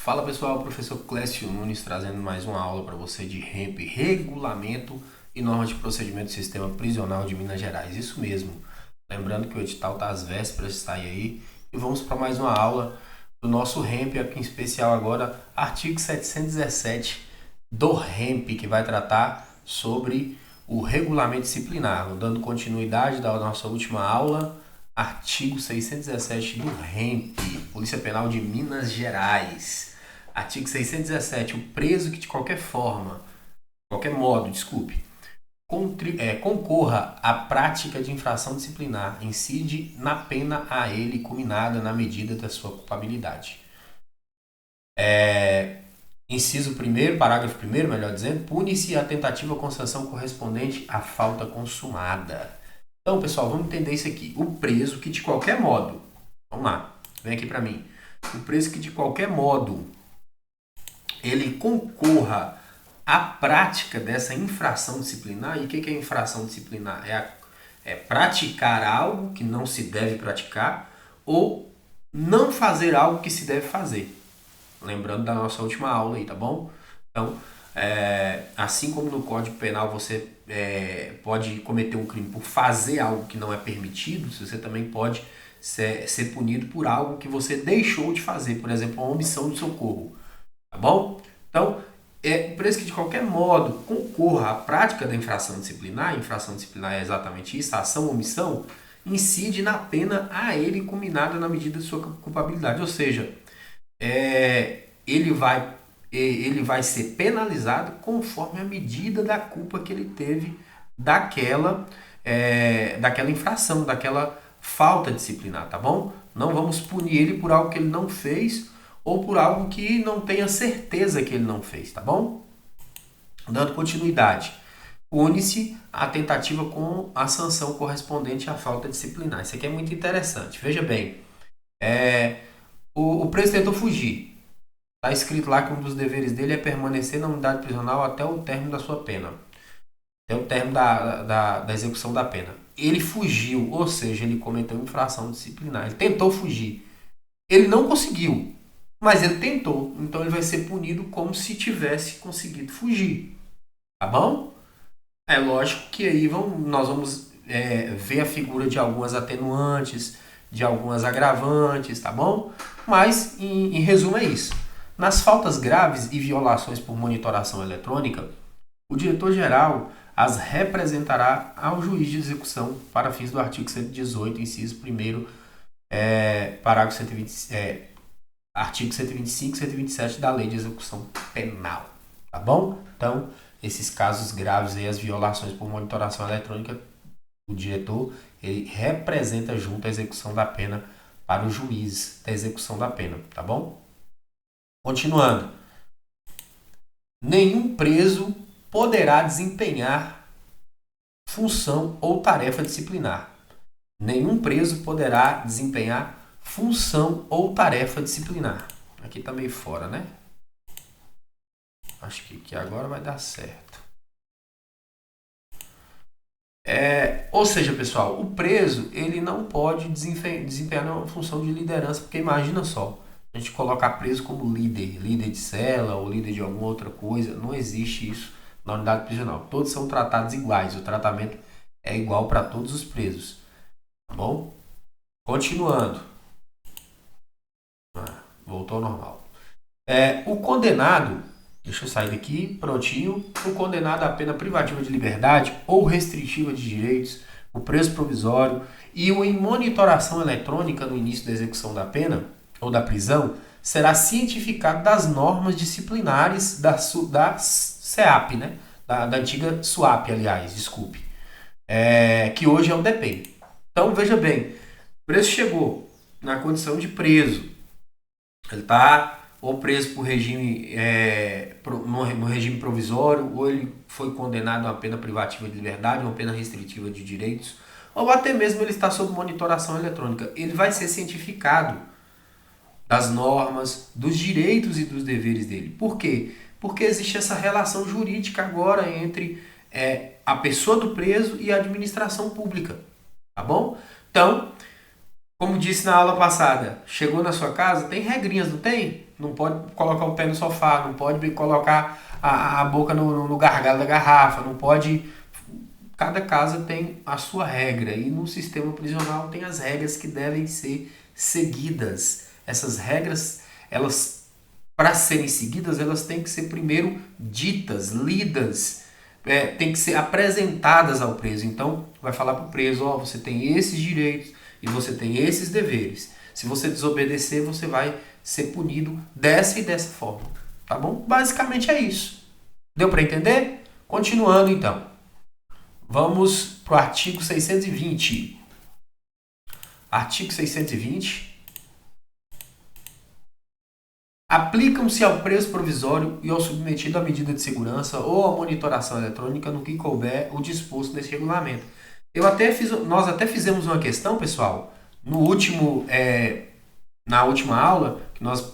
Fala pessoal, professor Clécio Nunes trazendo mais uma aula para você de REMP, Regulamento e Normas de Procedimento do Sistema Prisional de Minas Gerais. Isso mesmo. Lembrando que o edital está às vésperas de sair aí e vamos para mais uma aula do nosso REMP, aqui em especial agora, artigo 717 do REMP, que vai tratar sobre o regulamento disciplinar. Dando continuidade da nossa última aula, artigo 617 do REMP, Polícia Penal de Minas Gerais. Artigo 617. O preso que de qualquer modo, concorra à prática de infração disciplinar, incide na pena a ele cominada na medida da sua culpabilidade. Inciso 1º, parágrafo 1º, melhor dizendo, pune-se a tentativa com sanção correspondente à falta consumada. Então, pessoal, vamos entender isso aqui. O preso que de qualquer modo, vamos lá, vem aqui para mim. O preso que de qualquer modo ele concorra à prática dessa infração disciplinar. E o que é infração disciplinar? É praticar algo que não se deve praticar ou não fazer algo que se deve fazer. Lembrando da nossa última aula aí, tá bom? Então, assim como no Código Penal você pode cometer um crime por fazer algo que não é permitido, você também pode ser punido por algo que você deixou de fazer, por exemplo, uma omissão de socorro, tá bom? Então, o preso que de qualquer modo concorra à prática da infração disciplinar, a infração disciplinar é exatamente isso, a ação ou omissão, incide na pena a ele cominada na medida de sua culpabilidade, ou seja, ele vai ser penalizado conforme a medida da culpa que ele teve daquela infração, daquela falta disciplinar, tá bom? Não vamos punir ele por algo que ele não fez ou por algo que não tenha certeza que ele não fez, tá bom? Dando continuidade. Pune-se a tentativa com a sanção correspondente à falta disciplinar. Isso aqui é muito interessante. Veja bem, o preso tentou fugir. Está escrito lá que um dos deveres dele é permanecer na unidade prisional até o término da sua pena. Até o término da execução da pena. Ele fugiu, ou seja, ele cometeu infração disciplinar. Ele tentou fugir. Ele não conseguiu, mas ele tentou. Então ele vai ser punido como se tivesse conseguido fugir. Tá bom? É lógico que aí nós vamos ver a figura de algumas atenuantes, de algumas agravantes, tá bom? Mas, em resumo, é isso. Nas faltas graves e violações por monitoração eletrônica, o diretor-geral as representará ao juiz de execução para fins do artigo 118, inciso 1º, parágrafo 120, artigo 125 e 127 da Lei de Execução Penal. Tá bom? Então, esses casos graves aí, as violações por monitoração eletrônica, o diretor ele representa junto à execução da pena para o juiz da execução da pena, tá bom? Continuando. Nenhum preso poderá desempenhar função ou tarefa disciplinar. Nenhum preso poderá desempenhar função ou tarefa disciplinar. Aqui tá meio fora, né? Acho que agora vai dar certo. Ou seja, pessoal, o preso ele não pode desempenhar uma função de liderança, porque imagina só, a gente colocar preso como líder de cela ou líder de alguma outra coisa, não existe isso na unidade prisional. Todos são tratados iguais, o tratamento é igual para todos os presos, tá bom? Continuando. Voltou ao normal. O condenado, deixa eu sair daqui, prontinho. O condenado à pena privativa de liberdade ou restritiva de direitos, o preso provisório e o em monitoração eletrônica no início da execução da pena ou da prisão será cientificado das normas disciplinares da SEAP, né? Da antiga SUAP, aliás, desculpe. Que hoje é o DP. Então, veja bem, o preso chegou na condição de preso. Ele está ou preso por regime, no regime provisório, ou ele foi condenado a uma pena privativa de liberdade, uma pena restritiva de direitos, ou até mesmo ele está sob monitoração eletrônica. Ele vai ser cientificado das normas, dos direitos e dos deveres dele. Por quê? Porque existe essa relação jurídica agora entre a pessoa do preso e a administração pública. Tá bom? Então, Como disse na aula passada, chegou na sua casa, tem regrinhas, não tem? Não pode colocar o pé no sofá, não pode colocar a boca no gargalo da garrafa, não pode. Cada casa tem a sua regra e no sistema prisional tem as regras que devem ser seguidas. Essas regras, elas, para serem seguidas, elas têm que ser primeiro ditas, lidas, têm que ser apresentadas ao preso. Então, vai falar para o preso, ó, você tem esses direitos e você tem esses deveres. Se você desobedecer, você vai ser punido dessa e dessa forma. Tá bom? Basicamente é isso. Deu para entender? Continuando então. Vamos para o artigo 620. Artigo 620. Aplicam-se ao preso provisório e ao submetido à medida de segurança ou à monitoração eletrônica no que couber o disposto nesse regulamento. Nós até fizemos uma questão, pessoal, na última aula, que nós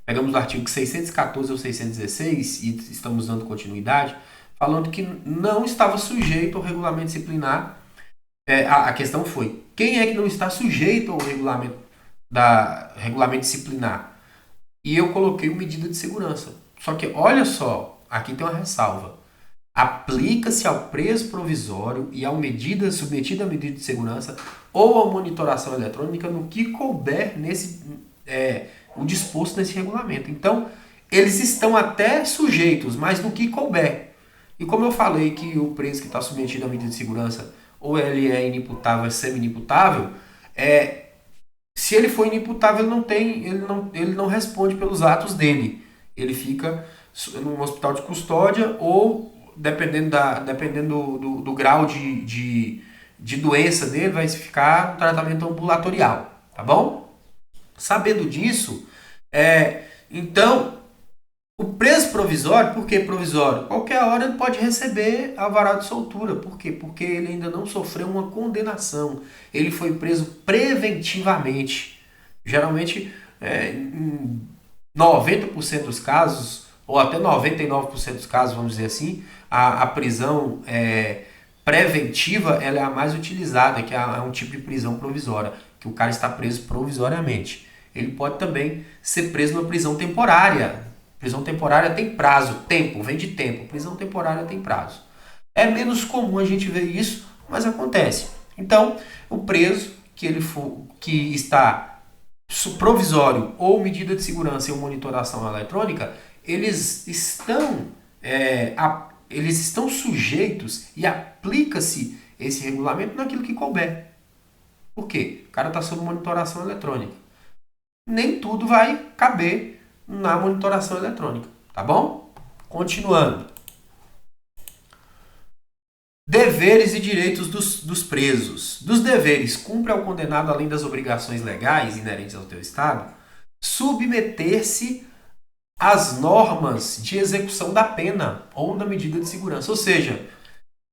pegamos o artigo 614 ao 616 e estamos dando continuidade, falando que não estava sujeito ao regulamento disciplinar. A questão foi, quem é que não está sujeito ao regulamento disciplinar? E eu coloquei uma medida de segurança. Só que, olha só, aqui tem uma ressalva. Aplica-se ao preso provisório e ao submetido à medida de segurança ou à monitoração eletrônica no que couber o disposto nesse regulamento. Então, eles estão até sujeitos, mas no que couber. E como eu falei que o preso que está submetido à medida de segurança ou ele é inimputável, é semi-inimputável, se ele for inimputável, ele não responde pelos atos dele. Ele fica num hospital de custódia ou, dependendo do grau de doença dele, vai ficar no tratamento ambulatorial. Tá bom? Sabendo disso, então, o preso provisório, por que provisório? Qualquer hora ele pode receber alvará de soltura. Por quê? Porque ele ainda não sofreu uma condenação. Ele foi preso preventivamente. Geralmente, em 90% dos casos, ou até 99% dos casos, vamos dizer assim, a prisão preventiva ela é a mais utilizada, que é um tipo de prisão provisória, que o cara está preso provisoriamente. Ele pode também ser preso numa prisão temporária. Prisão temporária tem prazo, tempo, vem de tempo. Prisão temporária tem prazo. É menos comum a gente ver isso, mas acontece. Então, o preso que está provisório ou medida de segurança e monitoração eletrônica, eles estão sujeitos e aplica-se esse regulamento naquilo que couber. Por quê? O cara está sob monitoração eletrônica. Nem tudo vai caber na monitoração eletrônica, tá bom? Continuando. Deveres e direitos dos presos. Dos deveres, cumpre ao condenado, além das obrigações legais inerentes ao teu estado, submeter-se às normas de execução da pena ou da medida de segurança. Ou seja,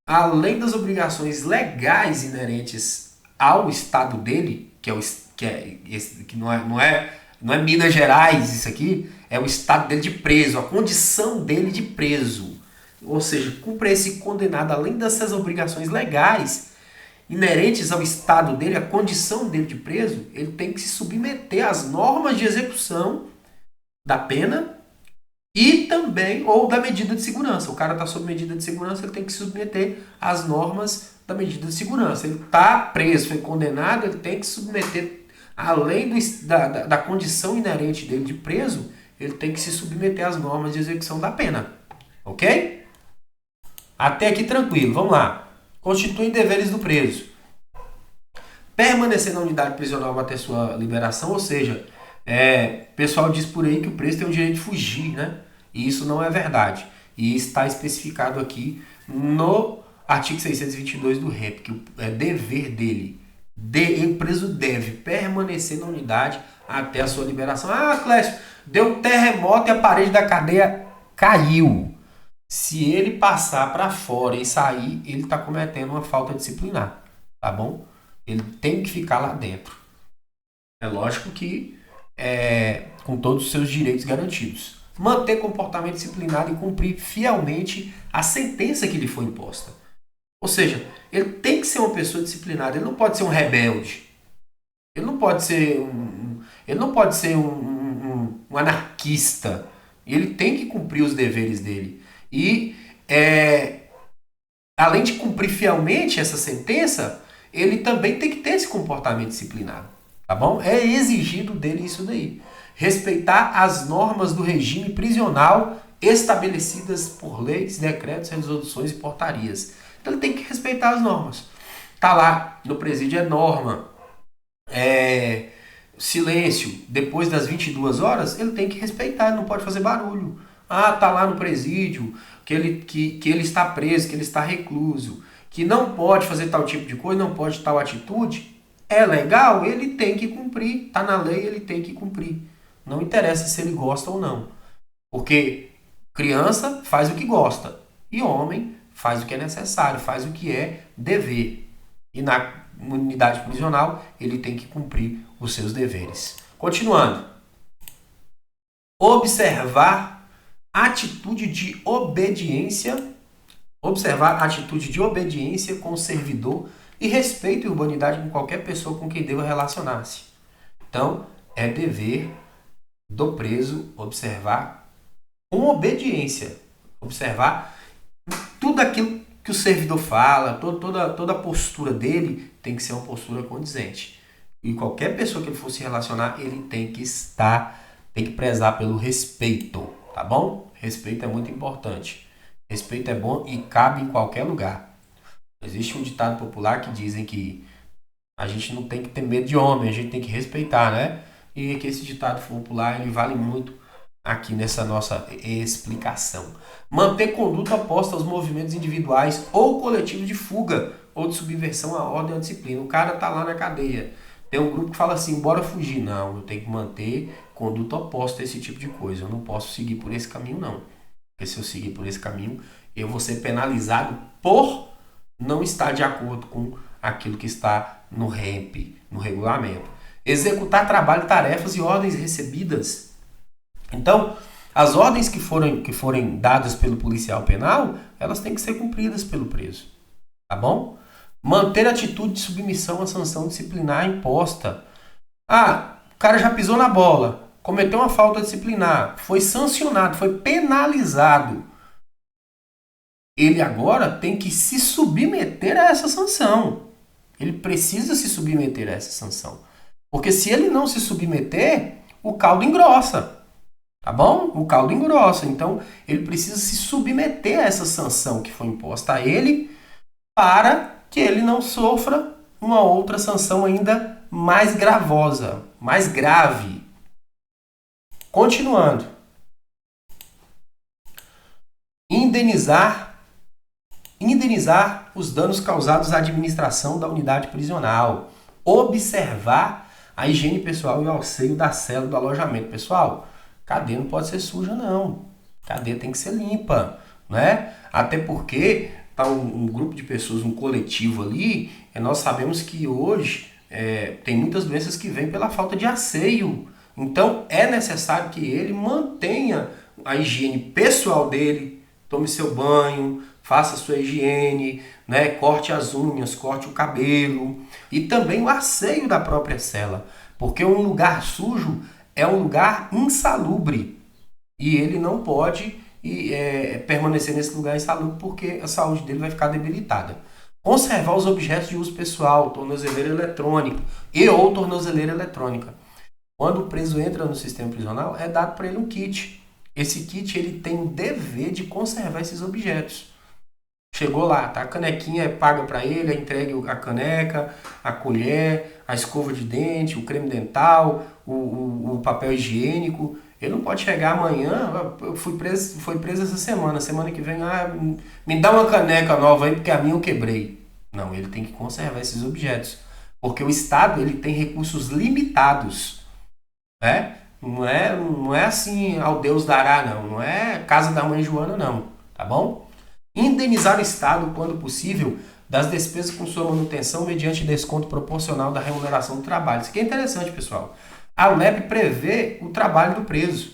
além das obrigações legais inerentes ao estado dele, que não é Minas Gerais isso aqui, é o estado dele de preso, a condição dele de preso. Ou seja, cumpre esse condenado, além dessas obrigações legais inerentes ao estado dele, a condição dele de preso, ele tem que se submeter às normas de execução da pena e também, ou da medida de segurança. O cara está sob medida de segurança, ele tem que se submeter às normas da medida de segurança. Ele está preso, foi condenado, ele tem que se submeter, além da condição inerente dele de preso, ele tem que se submeter às normas de execução da pena. Ok? Até aqui tranquilo, vamos lá. Constituem deveres do preso. Permanecer na unidade prisional até sua liberação, ou seja, o pessoal diz por aí que o preso tem o direito de fugir, né? E isso não é verdade. E está especificado aqui no artigo 622 do REP, que é dever dele. O preso deve permanecer na unidade até a sua liberação. Ah, Clécio, deu um terremoto e a parede da cadeia caiu. Se ele passar para fora e sair, ele está cometendo uma falta disciplinar, tá bom? Ele tem que ficar lá dentro. É lógico que com todos os seus direitos garantidos. Manter comportamento disciplinado e cumprir fielmente a sentença que lhe foi imposta. Ou seja, ele tem que ser uma pessoa disciplinada, ele não pode ser um rebelde. pode ser um anarquista. Ele tem que cumprir os deveres dele. E além de cumprir fielmente essa sentença, ele também tem que ter esse comportamento disciplinado. Tá bom? É exigido dele isso daí. Respeitar as normas do regime prisional estabelecidas por leis, decretos, resoluções e portarias. Então ele tem que respeitar as normas. Tá lá no presídio é norma. Silêncio depois das 22 horas, ele tem que respeitar, ele não pode fazer barulho. Tá lá no presídio, que ele está preso, que ele está recluso, que não pode fazer tal tipo de coisa, não pode tal atitude. É legal, ele tem que cumprir. Tá na lei, ele tem que cumprir. Não interessa se ele gosta ou não. Porque criança faz o que gosta e homem faz o que é necessário, faz o que é dever. E na unidade prisional ele tem que cumprir os seus deveres. Continuando. Observar atitude de obediência. Observar atitude de obediência com o servidor e respeito e urbanidade com qualquer pessoa com quem deva relacionar-se. Então, é dever do preso observar com obediência. Observar tudo aquilo que o servidor fala, toda a postura dele tem que ser uma postura condizente. E qualquer pessoa que ele for se relacionar, ele tem que prezar pelo respeito, tá bom? Respeito é muito importante. Respeito é bom e cabe em qualquer lugar. Existe um ditado popular que dizem que a gente não tem que ter medo de homem, a gente tem que respeitar, né? E que esse ditado popular ele vale muito aqui nessa nossa explicação. Manter conduta oposta aos movimentos individuais ou coletivos de fuga ou de subversão à ordem ou à disciplina. O cara tá lá na cadeia. Tem um grupo que fala assim, bora fugir. Não, eu tenho que manter conduta oposta a esse tipo de coisa. Eu não posso seguir por esse caminho, não. Porque se eu seguir por esse caminho, eu vou ser penalizado por não estar de acordo com aquilo que está no REMP, no regulamento. Executar trabalho, tarefas e ordens recebidas. Então, as ordens que forem dadas pelo policial penal, elas têm que ser cumpridas pelo preso. Tá bom? Manter atitude de submissão à sanção disciplinar imposta. O cara já pisou na bola, cometeu uma falta disciplinar, foi sancionado, foi penalizado. Ele agora tem que se submeter a essa sanção. Ele precisa se submeter a essa sanção. Porque se ele não se submeter, o caldo engrossa. Tá bom? O caldo engrossa. Então, ele precisa se submeter a essa sanção que foi imposta a ele para que ele não sofra uma outra sanção ainda mais gravosa, mais grave. Continuando. Indenizar os danos causados à administração da unidade prisional. Observar a higiene pessoal e o asseio da cela do alojamento. Pessoal, cadeia não pode ser suja, não. Cadeia tem que ser limpa, né? Até porque para um grupo de pessoas, um coletivo ali, nós sabemos que hoje tem muitas doenças que vêm pela falta de asseio. Então, é necessário que ele mantenha a higiene pessoal dele, tome seu banho, faça a sua higiene, né? Corte as unhas, corte o cabelo e também o asseio da própria cela. Porque um lugar sujo é um lugar insalubre e ele não pode permanecer nesse lugar insalubre porque a saúde dele vai ficar debilitada. Conservar os objetos de uso pessoal, tornozeleira eletrônica ou tornozeleira eletrônica. Quando o preso entra no sistema prisional, é dado para ele um kit. Esse kit ele tem o dever de conservar esses objetos. Chegou lá, tá? A canequinha é paga para ele, é entregue a caneca, a colher, a escova de dente, o creme dental, o papel higiênico. Ele não pode chegar amanhã, eu fui preso essa semana que vem, me dá uma caneca nova aí porque a minha eu quebrei. Não, ele tem que conservar esses objetos, porque o Estado ele tem recursos limitados, né? Não é assim, ao Deus dará, não é casa da mãe Joana, não, tá bom? Indenizar o Estado, quando possível, das despesas com sua manutenção mediante desconto proporcional da remuneração do trabalho. Isso aqui é interessante, pessoal. A LEP prevê o trabalho do preso.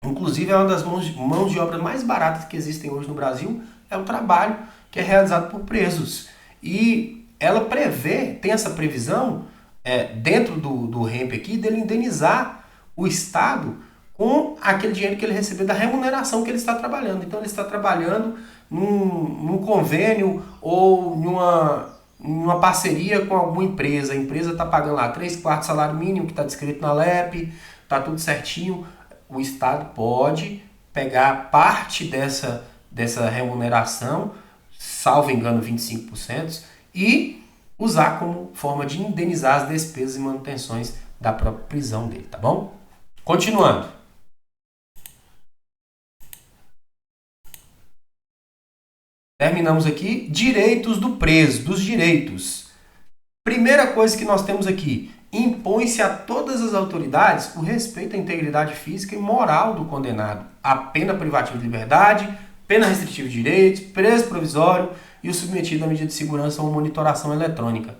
Inclusive, é uma das mãos de obra mais baratas que existem hoje no Brasil, é o trabalho que é realizado por presos. E ela tem essa previsão dentro do REMP aqui, dele indenizar o Estado com aquele dinheiro que ele recebeu da remuneração que ele está trabalhando. Então ele está trabalhando num convênio ou numa parceria com alguma empresa. A empresa está pagando lá 3/4 salário mínimo, que está descrito na LEP, está tudo certinho. O Estado pode pegar parte dessa remuneração, salvo engano 25%, e usar como forma de indenizar as despesas e manutenções da própria prisão dele, tá bom? Continuando. Terminamos aqui, direitos do preso, dos direitos. Primeira coisa que nós temos aqui, impõe-se a todas as autoridades o respeito à integridade física e moral do condenado, a pena privativa de liberdade, pena restritiva de direitos, preso provisório e o submetido à medida de segurança ou monitoração eletrônica.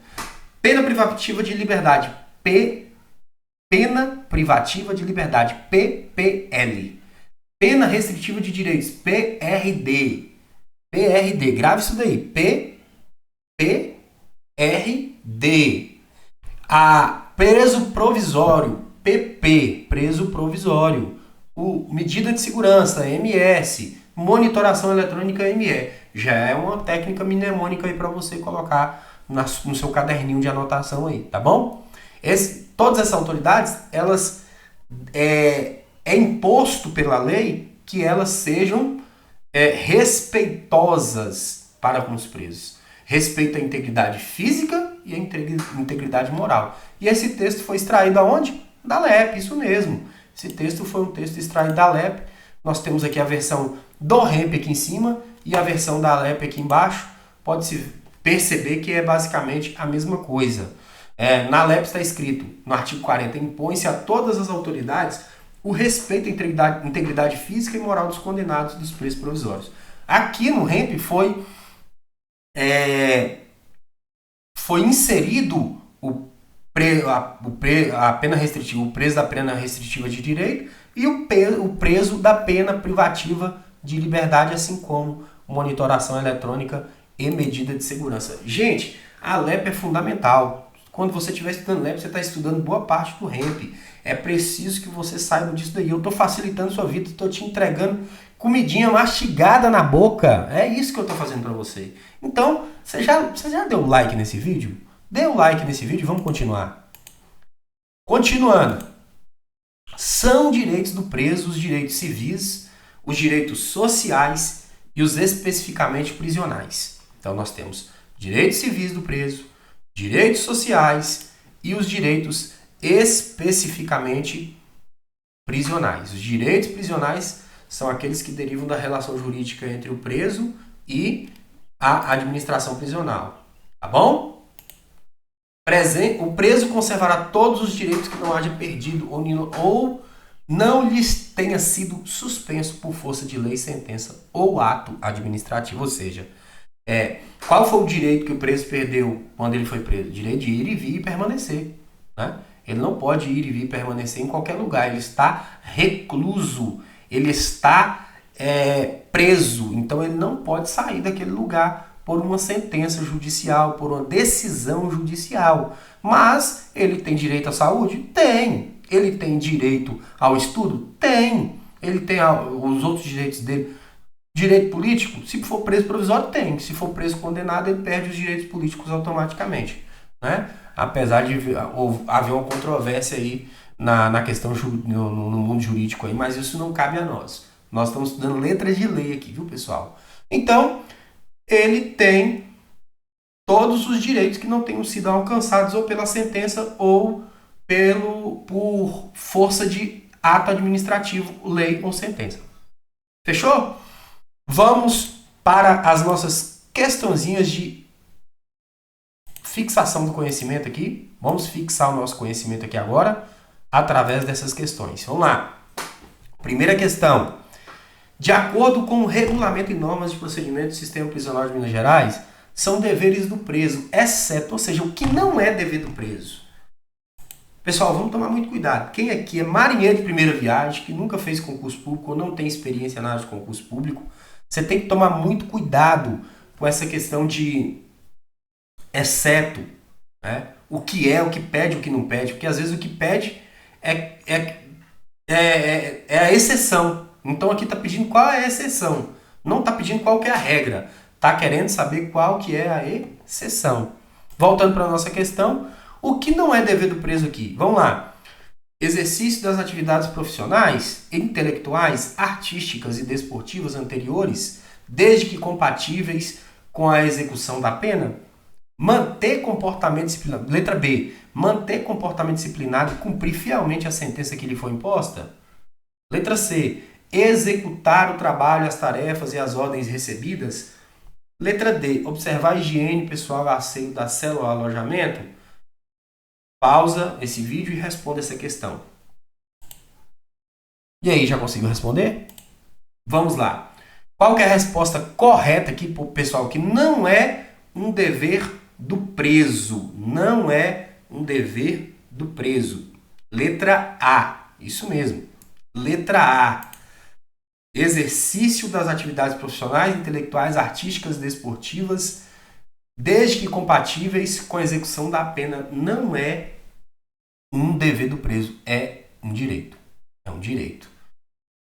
Pena privativa de liberdade, pena privativa de liberdade, PPL. Pena restritiva de direitos, PRD. PRD, grave isso daí, PRD. A preso provisório, PP, preso provisório. O medida de segurança, MS. Monitoração eletrônica, ME. Já é uma técnica mnemônica aí para você colocar no seu caderninho de anotação aí, tá bom? Todas essas autoridades, elas é imposto pela lei que elas sejam respeitosas para com os presos. Respeito à integridade física e à integridade moral. E esse texto foi extraído aonde? Da LEP, isso mesmo. Esse texto foi um texto extraído da LEP. Nós temos aqui a versão do REMP aqui em cima e a versão da LEP aqui embaixo. Pode-se perceber que é basicamente a mesma coisa. Na LEP está escrito, no artigo 40, impõe-se a todas as autoridades o respeito à integridade física e moral dos condenados dos presos provisórios. Aqui no REMP foi inserido a pena restritiva, o preso da pena restritiva de direito e o preso da pena privativa de liberdade, assim como monitoração eletrônica e medida de segurança. Gente, a LEP é fundamental. Quando você estiver estudando LEP, você está estudando boa parte do REMP. É preciso que você saiba disso daí. Eu estou facilitando sua vida, estou te entregando comidinha mastigada na boca. É isso que eu estou fazendo para você. Então, você já deu like nesse vídeo? Dê o like nesse vídeo e vamos continuar. Continuando. São direitos do preso os direitos civis, os direitos sociais e os especificamente prisionais. Então, nós temos direitos civis do preso, direitos sociais e os direitos especificamente prisionais. Os direitos prisionais são aqueles que derivam da relação jurídica entre o preso e a administração prisional. Tá bom? O preso conservará todos os direitos que não haja perdido ou não lhes tenha sido suspenso por força de lei, sentença ou ato administrativo. Ou seja, qual foi o direito que o preso perdeu quando ele foi preso? O direito de ir e vir e permanecer. Né? Ele não pode ir e vir e permanecer em qualquer lugar. Ele está recluso. Ele está preso. Então ele não pode sair daquele lugar por uma sentença judicial, por uma decisão judicial. Mas ele tem direito à saúde? Tem. Ele tem direito ao estudo? Tem. Ele tem os outros direitos dele. Direito político? Se for preso provisório, tem. Se for preso condenado, ele perde os direitos políticos automaticamente. Né? Apesar de haver uma controvérsia aí na questão no mundo jurídico aí, mas isso não cabe a nós. Nós estamos estudando letras de lei aqui, viu, pessoal? Então, ele tem todos os direitos que não tenham sido alcançados ou pela sentença ou por força de ato administrativo, lei ou sentença. Fechou? Vamos para as nossas questõezinhas de fixação do conhecimento aqui. Vamos fixar o nosso conhecimento aqui agora através dessas questões. Vamos lá. Primeira questão. De acordo com o regulamento e normas de procedimento do sistema prisional de Minas Gerais, são deveres do preso, exceto, ou seja, o que não é dever do preso. Pessoal, vamos tomar muito cuidado. Quem aqui é marinheiro de primeira viagem, que nunca fez concurso público ou não tem experiência na área de concurso público, você tem que tomar muito cuidado com essa questão de exceto. Né? o que pede, o que não pede, porque às vezes o que pede é a exceção. Então aqui está pedindo qual é a exceção, não está pedindo qual que é a regra, está querendo saber qual que é a exceção. Voltando para a nossa questão, o que não é dever do preso aqui? Vamos lá. Exercício das atividades profissionais, intelectuais, artísticas e desportivas anteriores, desde que compatíveis com a execução da pena. Manter comportamento disciplinado. Letra B. Manter comportamento disciplinado e cumprir fielmente a sentença que lhe foi imposta. Letra C. Executar o trabalho, as tarefas e as ordens recebidas. Letra D. Observar a higiene pessoal e asseio da célula ou alojamento. Pausa esse vídeo e responda essa questão. E aí, já conseguiu responder? Vamos lá. Qual que é a resposta correta aqui, pessoal? Que não é um dever do preso. Não é um dever do preso. Letra A. Isso mesmo. Letra A. Exercício das atividades profissionais, intelectuais, artísticas e desportivas, desde que compatíveis com a execução da pena. Não é um dever do preso, é um direito. É um direito.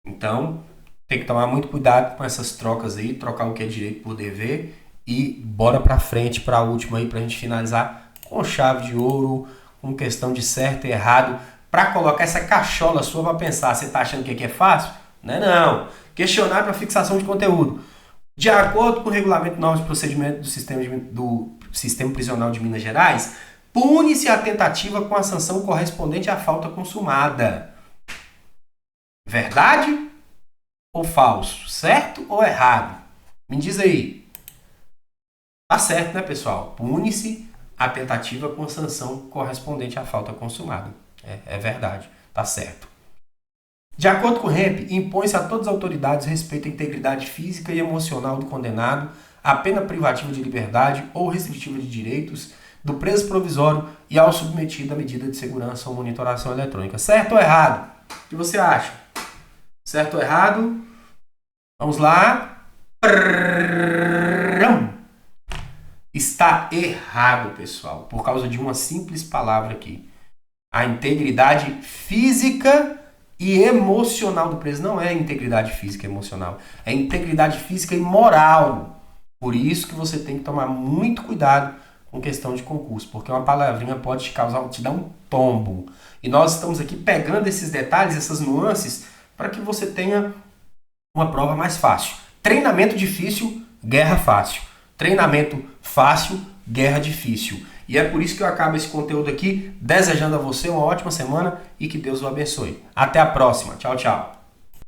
Então, tem que tomar muito cuidado com essas trocas aí, trocar o que é direito por dever e bora pra frente para a última aí pra gente finalizar com chave de ouro, com questão de certo e errado, para colocar essa cachola sua para pensar. Você tá achando que aqui é fácil? Não é não. Questionário para fixação de conteúdo. De acordo com o regulamento de normas de procedimento do Sistema Prisional de Minas Gerais, pune-se a tentativa com a sanção correspondente à falta consumada. Verdade ou falso? Certo ou errado? Me diz aí. Tá certo, né, pessoal? Pune-se a tentativa com a sanção correspondente à falta consumada. É verdade. Tá certo. De acordo com o REP, impõe-se a todas as autoridades respeito à integridade física e emocional do condenado, a pena privativa de liberdade ou restritiva de direitos do preso provisório e ao submetido à medida de segurança ou monitoração eletrônica. Certo ou errado? O que você acha? Certo ou errado? Vamos lá. Está errado, pessoal, por causa de uma simples palavra aqui. A integridade física e emocional do preso. Não é integridade física e emocional, é integridade física e moral. Por isso que você tem que tomar muito cuidado com questão de concurso, porque uma palavrinha pode te dar um tombo. E nós estamos aqui pegando esses detalhes, essas nuances, para que você tenha uma prova mais fácil. Treinamento difícil, guerra fácil. Treinamento fácil, guerra difícil. E é por isso que eu acabo esse conteúdo aqui, desejando a você uma ótima semana e que Deus o abençoe. Até a próxima. Tchau, tchau.